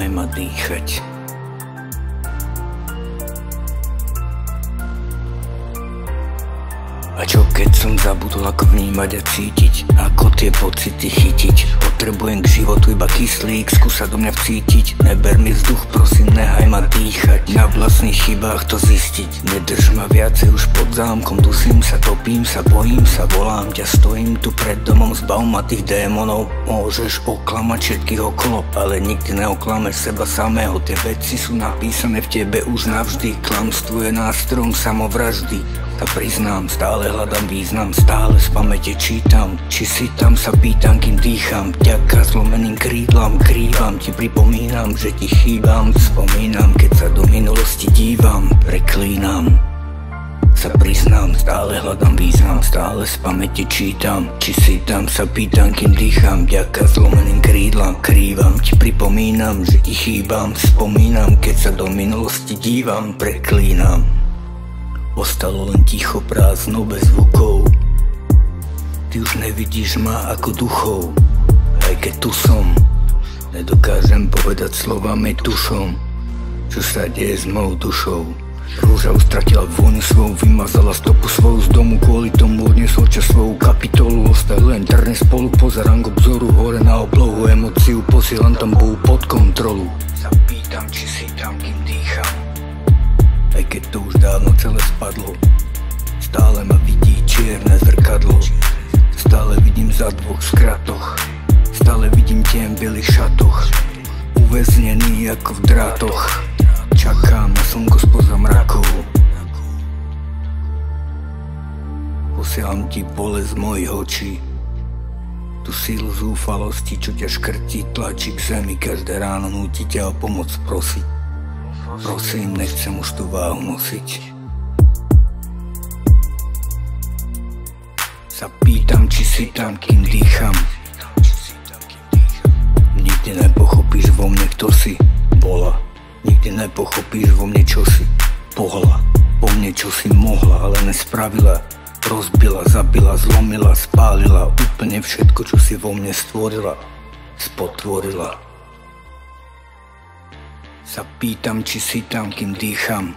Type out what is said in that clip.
nehaj ma dýchať. A čo keď som zabudol, ako vnímať a cítiť, ako tie pocity chytiť? Potrebujem k životu iba kyslík, skúsa do mňa vcítiť. Neber mi vzduch, prosím, nehaj ma dýchať. Na vlastných chybách to zistiť. Nedrž ma viacej už pod zámkom, dusím sa, topím sa, bojím sa, volám ťa. Stojím tu pred domom, zbav ma tých démonov. Môžeš oklamať všetkých okolo, ale nikdy neoklameš seba samého. Tie veci sú napísané v tebe už navždy. Klamstvo je nástrojom samovraždy. A priznám, stále hľadám význam, stále z pamäte čítam. Či si tam, sa pýtam, kým dýcham. Vďaka zlomeným krídlam, krývam ti, pripomínam, že ti chýbam. Spomínam, keď sa do minulosti dívam, preklínam. Sa priznám, stále hľadám význam, stále z pamäte čítam. Či si tam, sa pýtam, kým dýcham. Vďaka zlomeným krídlam, krývam ti, pripomínam, že ti chýbam. Spomínam, keď sa do minulosti dívam, preklínam. Ostalo len ticho, prázdno, bez zvukov. Ty už nevidíš ma ako duchov. Aj keď tu som, nedokážem povedať slovami tušom, čo sa deje s mojou dušou. Rúža stratila vôňu svoju, vymazala stopu svoju z domu. Kvôli tomu odnesol čas svoju kapitolu. Ostali len trne spolu, pozerám k obzoru, hore na oblohu. Emóciu posielam tam Bohu pod kontrolu. Zapýtam, či si tam, kým dýcham. Aj keď to už dávno celé spadlo, stále ma vidí čierne zrkadlo. Stále vidím za dvoch skratoch, stále vidím tiem v bielých šatoch. Uväznený ako v drátoch, čakám na slnko spoza mrakov. Posielam ti bolesť z mojich očí, tú sílu zúfalosti, čo ťa škrtí, tlačí k zemi. Každé ráno núti ťa o pomoc prosiť. Prosím, nechcem už tú váhu nosiť. Sa pýtam, či si tam, kým dýcham. Nikdy nepochopíš vo mne, kto si bola. Nikdy nepochopíš vo mne, čo si pohla. Po mne, čo si mohla, ale nespravila. Rozbila, zabila, zlomila, spálila. Úplne všetko, čo si vo mne stvorila, spotvorila. Sa pýtam, či si tam, kým dýcham.